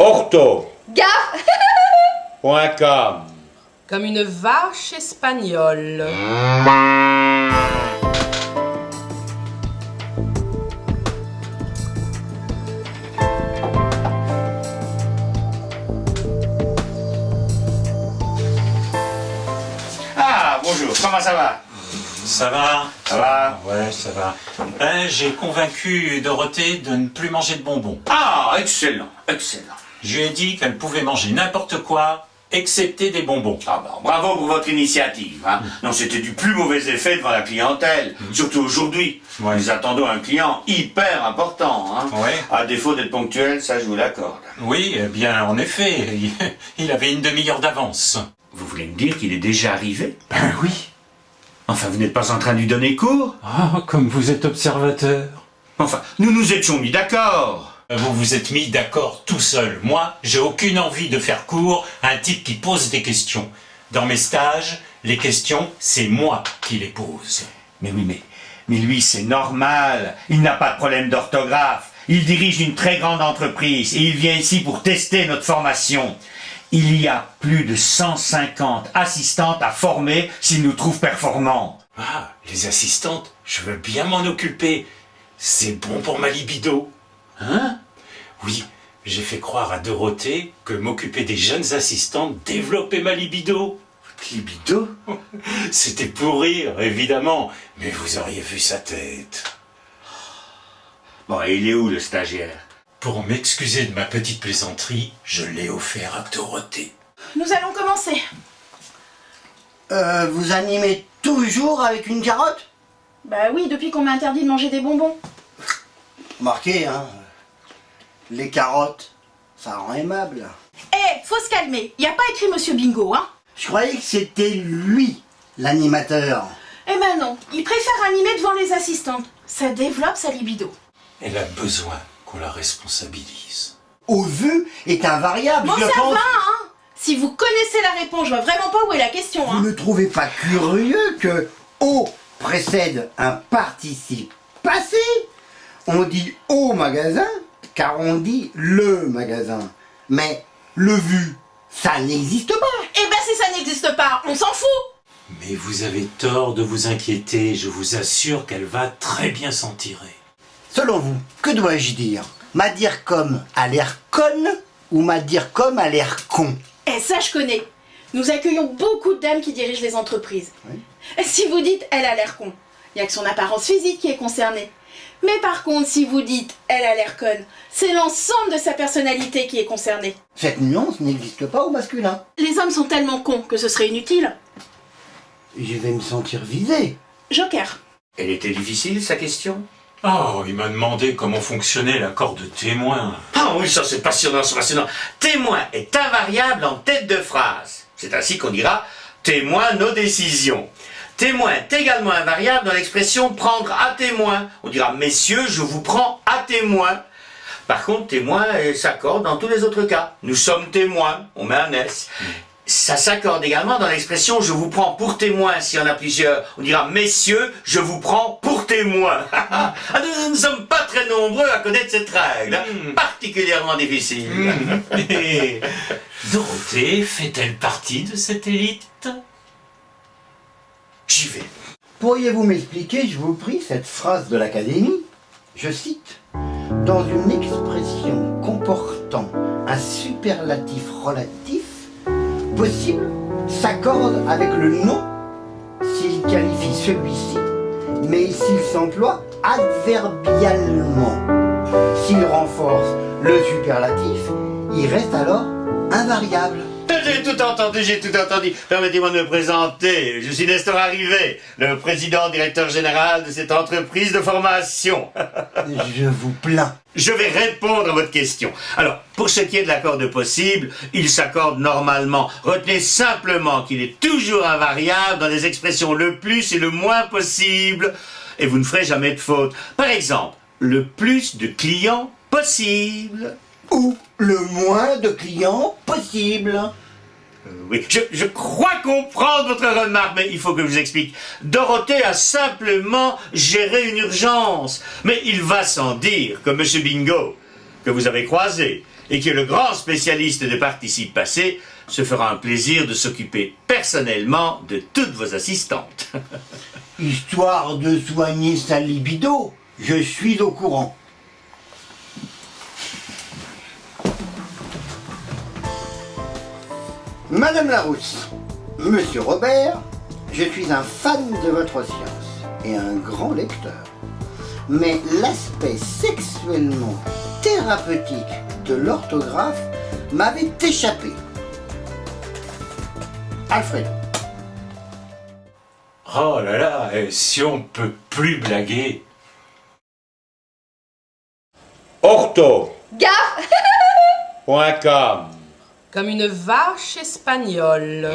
Ortho.com. Comme une vache espagnole. Ah, bonjour, comment ça va? Ça va? Ça va? Ouais, ça va. J'ai convaincu Dorothée de ne plus manger de bonbons. Ah, excellent, excellent. Je lui ai dit qu'elle pouvait manger n'importe quoi, excepté des bonbons. Ah ben, bravo pour votre initiative. Hein. Non, c'était du plus mauvais effet devant la clientèle, surtout aujourd'hui. Ouais. Nous attendons un client hyper important. Hein. Ouais. À défaut d'être ponctuel, ça je vous l'accorde. Oui, eh bien, en effet, il avait une demi-heure d'avance. Vous voulez me dire qu'il est déjà arrivé? Ben oui. Enfin, vous n'êtes pas en train de lui donner cours? Ah, comme vous êtes observateur. Enfin, nous nous étions mis d'accord. Vous vous êtes mis d'accord tout seul. Moi, j'ai aucune envie de faire cours à un type qui pose des questions. Dans mes stages, les questions, c'est moi qui les pose. Mais oui, mais lui, c'est normal. Il n'a pas de problème d'orthographe. Il dirige une très grande entreprise et il vient ici pour tester notre formation. Il y a plus de 150 assistantes à former s'il nous trouve performants. Ah, les assistantes, je veux bien m'en occuper. C'est bon pour ma libido. Hein? Oui, j'ai fait croire à Dorothée que m'occuper des jeunes assistantes développait ma libido. Libido? C'était pour rire, évidemment, mais vous auriez vu sa tête. Bon, et il est où le stagiaire? Pour m'excuser de ma petite plaisanterie, je l'ai offert à Dorothée. Nous allons commencer. Vous animez toujours avec une carotte? Bah oui, depuis qu'on m'a interdit de manger des bonbons. Remarquez, hein, les carottes, ça rend aimable. Eh, faut se calmer. Y a pas écrit Monsieur Bingo, hein? Je croyais que c'était lui, l'animateur. Eh ben non, il préfère animer devant les assistantes. Ça développe sa libido. Elle a besoin qu'on la responsabilise. Au vu est invariable, Bon, je ça pense. va, hein? Si vous connaissez la réponse, je vois vraiment pas où est la question, Vous hein? ne trouvez pas curieux que au précède un participe passé? On dit au magasin, car on dit le magasin. Mais le vu, ça n'existe pas. Eh ben si ça n'existe pas, on s'en fout! Mais vous avez tort de vous inquiéter, je vous assure qu'elle va très bien s'en tirer. Selon vous, que dois-je dire? M'a dire comme a l'air conne ou m'a dire comme a l'air con? Eh, ça je connais. Nous accueillons beaucoup de dames qui dirigent les entreprises. Oui. Et si vous dites « elle a l'air con », il n'y a que son apparence physique qui est concernée. Mais par contre, si vous dites « elle a l'air conne », c'est l'ensemble de sa personnalité qui est concernée. Cette nuance n'existe pas au masculin. Les hommes sont tellement cons que ce serait inutile. Je vais me sentir visé. Joker. Elle était difficile, sa question? Oh, il m'a demandé comment fonctionnait l'accord de témoin. Ah oui, ça c'est passionnant, c'est passionnant. Témoin est invariable en tête de phrase. C'est ainsi qu'on dira témoin nos décisions. Témoin est également invariable dans l'expression prendre à témoin. On dira messieurs, je vous prends à témoin. Par contre, témoin s'accorde dans tous les autres cas. Nous sommes témoins, on met un S. Ça s'accorde également dans l'expression je vous prends pour témoin s'il y en a plusieurs. On dira messieurs, je vous prends pour témoin. Nous ne sommes pas très nombreux à connaître cette règle, hein, particulièrement difficile. Et Dorothée fait-elle partie de cette élite? J'y vais. Pourriez-vous m'expliquer, je vous prie, cette phrase de l'Académie? Je cite. Dans une expression comportant un superlatif relatif, possible s'accorde avec le nom s'il qualifie celui-ci, mais s'il s'emploie adverbialement. S'il renforce le superlatif, il reste alors invariable. J'ai tout entendu, j'ai tout entendu. Permettez-moi de me présenter. Je suis Nestor Arrivé, le président directeur général de cette entreprise de formation. Je vous plains. Je vais répondre à votre question. Alors, pour ce qui est de l'accord de possible, il s'accorde normalement. Retenez simplement qu'il est toujours invariable dans les expressions le plus et le moins possible, et vous ne ferez jamais de faute. Par exemple, le plus de clients possible. Ou le moins de clients possible. Oui, je crois comprendre votre remarque, mais il faut que je vous explique. Dorothée a simplement géré une urgence. Mais il va sans dire que M. Bingo, que vous avez croisé, et que le grand spécialiste de participe passé se fera un plaisir de s'occuper personnellement de toutes vos assistantes. Histoire de soigner sa libido, je suis au courant. Madame Larousse, Monsieur Robert, je suis un fan de votre science et un grand lecteur. Mais l'aspect sexuellement thérapeutique de l'orthographe m'avait échappé. Alfred. Oh là là, si on peut plus blaguer. Gaffe. Ortho.com Comme une vache espagnole.